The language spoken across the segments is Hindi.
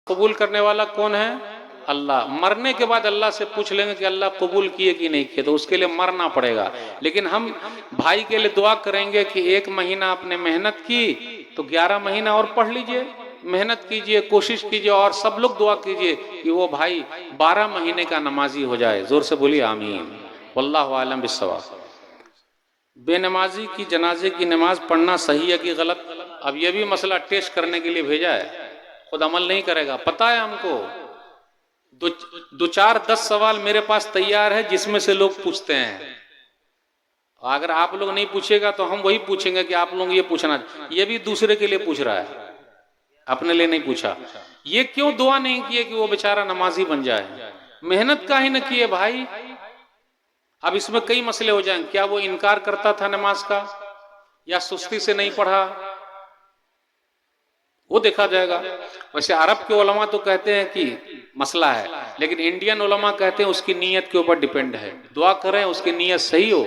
कबूल करने वाला कौन है? अल्लाह। मरने के बाद अल्लाह से पूछ लेंगे कि अल्लाह कबूल किए कि नहीं किए, तो उसके लिए मरना पड़ेगा। लेकिन हम भाई के लिए दुआ करेंगे कि 1 महीना आपने मेहनत की तो 11 महीना और पढ़ लीजिए, मेहनत कीजिए, कोशिश कीजिए, और सब लोग दुआ कीजिए कि वो भाई 12 महीने का नमाजी हो जाए। जोर से बोलिए आमीन। वल्लाहु आलम बिस्सवाब। बेनमाजी की जनाजे की नमाज पढ़ना सही है कि गलत? अब ये भी मसला टेस्ट करने के लिए भेजा है, खुद अमल नहीं करेगा, पता है हमको। दो चार 10 सवाल मेरे पास तैयार है जिसमें से लोग पूछते हैं। अगर आप लोग नहीं पूछेगा तो हम वही पूछेंगे कि आप लोग ये पूछना। ये भी दूसरे के लिए पूछ रहा है, अपने लिए नहीं पूछा। ये क्यों दुआ नहीं किए कि वो बेचारा नमाजी बन जाए? मेहनत का ही न किए भाई। अब इसमें कई मसले हो जाएंगे, क्या वो इनकार करता था नमाज का, या सुस्ती से नहीं पढ़ा, वो देखा जाएगा। वैसे अरब के उलमा तो कहते हैं कि मसला है, लेकिन इंडियन उलमा कहते हैं उसकी नीयत के ऊपर डिपेंड है। दुआ करें उसकी नीयत सही हो,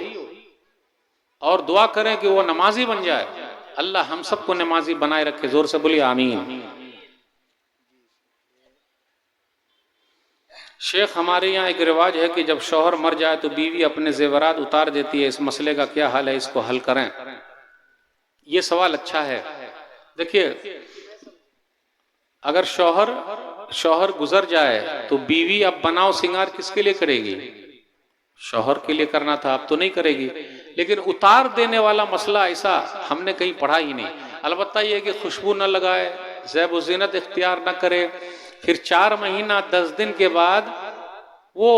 और दुआ करें कि वो नमाजी बन जाए। अल्लाह हम सबको नमाजी बनाए रखे। जोर से बोलिए आमीन। शेख, हमारे यहाँ एक रिवाज है कि जब शौहर मर जाए तो बीवी अपने जेवरात उतार देती है, इस मसले का क्या हल है, इसको हल करें। ये सवाल अच्छा है। देखिए, अगर शौहर गुजर जाए तो बीवी अब बनाव सिंगार किसके लिए करेगी? शौहर के लिए करना था, अब तो नहीं करेगी। लेकिन उतार देने वाला मसला ऐसा हमने कहीं पढ़ा ही नहीं। अलबत्ता यह कि खुशबू न लगाए, ज़ैब व ज़ीनत इख्तियार न करे, फिर 4 महीना 10 दिन के बाद वो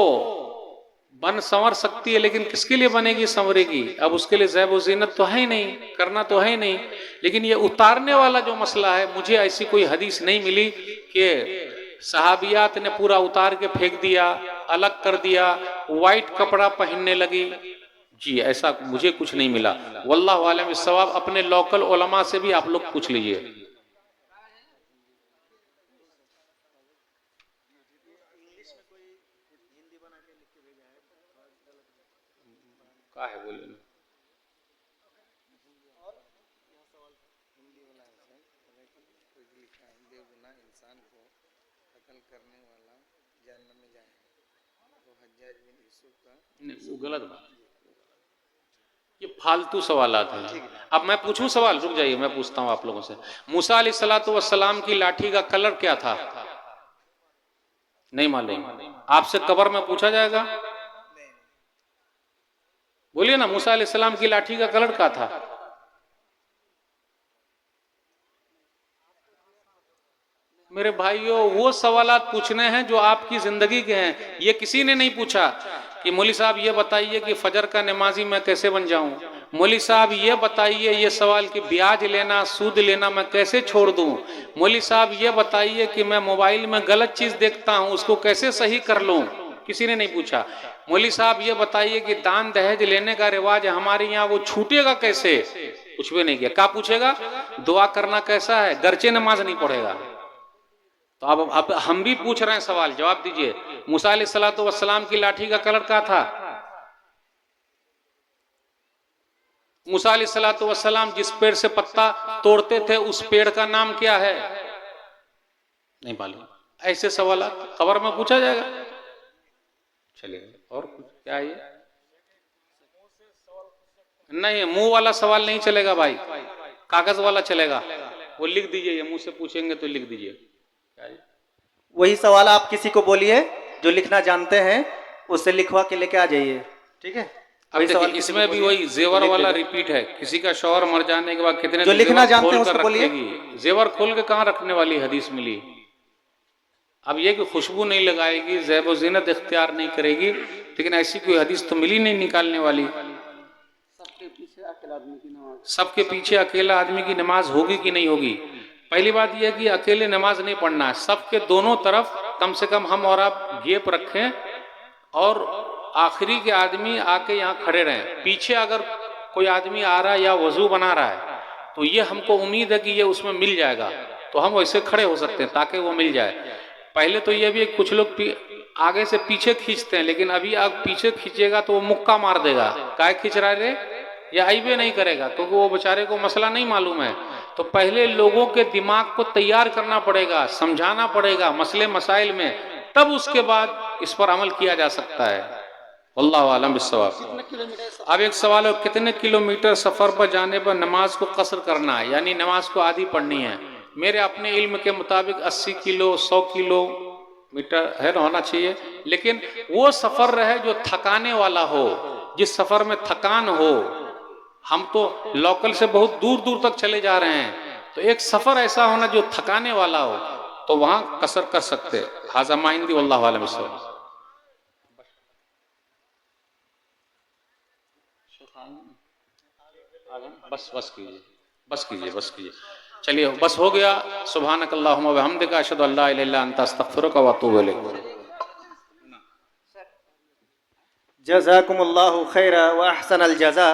बन संवर सकती है, लेकिन किसके लिए बनेगी, संवरेगी? अब उसके लिए ज़ैब व ज़ीनत तो है ही नहीं, करना तो है ही नहीं। लेकिन ये उतारने वाला जो मसला है, मुझे ऐसी कोई हदीस नहीं मिली कि सहाबियात ने पूरा उतार के फेंक दिया, अलग कर दिया, वाइट कपड़ा पहनने लगी। जी ऐसा मुझे कुछ नहीं मिला। वल्लाहु आलम बिस्सवाब। अपने लोकल उलमा से भी आप लोग पूछ लीजिए। क्या है बोलिए ना। वो गलत बात, ये फालतू सवालात हैं। अब मैं पूछूं सवाल? रुक जाइए, मैं पूछता हूं आप लोगों से। मूसा अलैहिस्सलातु वस्सलाम की लाठी का कलर क्या था? नहीं मालूम? आपसे कब्र में पूछा जाएगा? बोलिए ना, मूसा अलैहिस्सलाम की लाठी का कलर क्या था? मेरे भाइयों, वो सवालात पूछने हैं जो आपकी जिंदगी के हैं। ये किसी ने नहीं पूछा कि मौली साहब ये बताइए कि फजर का नमाजी मैं कैसे बन जाऊं। मौली साहब ये बताइए, ये सवाल कि ब्याज लेना, सूद लेना मैं कैसे छोड़ दूं। मौली साहब ये बताइए कि मैं मोबाइल में गलत चीज देखता हूं, उसको कैसे सही कर लूं। किसी ने नहीं पूछा। मौली साहब ये बताइए कि दान दहेज लेने का रिवाज हमारे यहाँ, वो छूटेगा कैसे। कुछ भी नहीं किया। क्या पूछेगा? दुआ करना कैसा है, गरचे नमाज नहीं पढ़ेगा। तो अब हम भी पूछ रहे हैं सवाल, जवाब दीजिए। मूसा अलैहिस्सलातु वस्सलाम की लाठी का कलर क्या था? मूसा अलैहिस्सलातु वस्सलाम जिस पेड़ से पत्ता तोड़ते थे उस पेड़ का नाम क्या है? नहीं मालूम। ऐसे सवाल खबर में पूछा जाएगा। चलिए, और कुछ क्या है? नहीं, मुंह वाला सवाल नहीं चलेगा भाई, कागज वाला चलेगा। वो लिख दीजिए, मुंह से पूछेंगे तो लिख दीजिए। वही सवाल आप किसी को बोलिए जो लिखना जानते हैं, उससे लिखवा के लेके आ जाइए, ठीक है? अब देखिए, इसमें भी वही जेवर वाला रिपीट है। किसी का शौहर मर जाने के बाद कितने जो लिखना जानते हैं उसको बोलिए। जेवर खोल के कहाँ रखने वाली हदीस मिली? अब ये कि खुशबू नहीं लगाएगी, ज़ैब व ज़ीनत इख्तियार नहीं करेगी, लेकिन ऐसी कोई हदीस तो मिली नहीं निकालने वाली। सबके पीछे अकेला आदमी की नमाज होगी कि नहीं होगी? पहली बात यह है कि अकेले नमाज नहीं पढ़ना है, सबके दोनों तरफ कम से कम हम और आप गेप रखें, और आखिरी के आदमी आके यहाँ खड़े रहें। पीछे अगर कोई आदमी आ रहा है या वजू बना रहा है तो ये हमको उम्मीद है कि ये उसमें मिल जाएगा, तो हम वैसे खड़े हो सकते हैं ताकि वो मिल जाए। पहले तो ये भी कुछ लोग आगे से पीछे खींचते हैं, लेकिन अभी आप पीछे खींचेगा तो वो मुक्का मार देगा, काय खींच रहा है रे, या आईबे नहीं करेगा, क्योंकि वो बेचारे को मसला नहीं मालूम है। तो पहले लोगों के दिमाग को तैयार करना पड़ेगा, समझाना पड़ेगा मसले मसाइल में, तब उसके बाद इस पर अमल किया जा सकता है। वल्लाहु आलम बिस्सवाब। अब एक सवाल है, कितने किलोमीटर सफर पर जाने पर नमाज को कसर करना है, यानी नमाज को आधी पढ़नी है? मेरे अपने इल्म के मुताबिक 80 किलो 100 किलोमीटर है ना होना चाहिए, लेकिन वो सफर रहे जो थकाने वाला हो, जिस सफर में थकान हो। हम तो लोकल से बहुत दूर दूर तक चले जा रहे हैं, तो एक सफर ऐसा होना जो थकाने वाला हो, तो वहां कसर कर सकते। हाजा माइंदी वल्लाहु आलम बिस्सवाब। बस कीजिए। चलिए बस हो गया। सुभानक अल्लाहुम्मा व बिहम्दिका अशहदु अल्ला इलाहा इल्ला अंता अस्तगफिरुका व अतूबु इलैक। जज़ाकुमुल्लाहु खैरा व अहसनल जज़ा।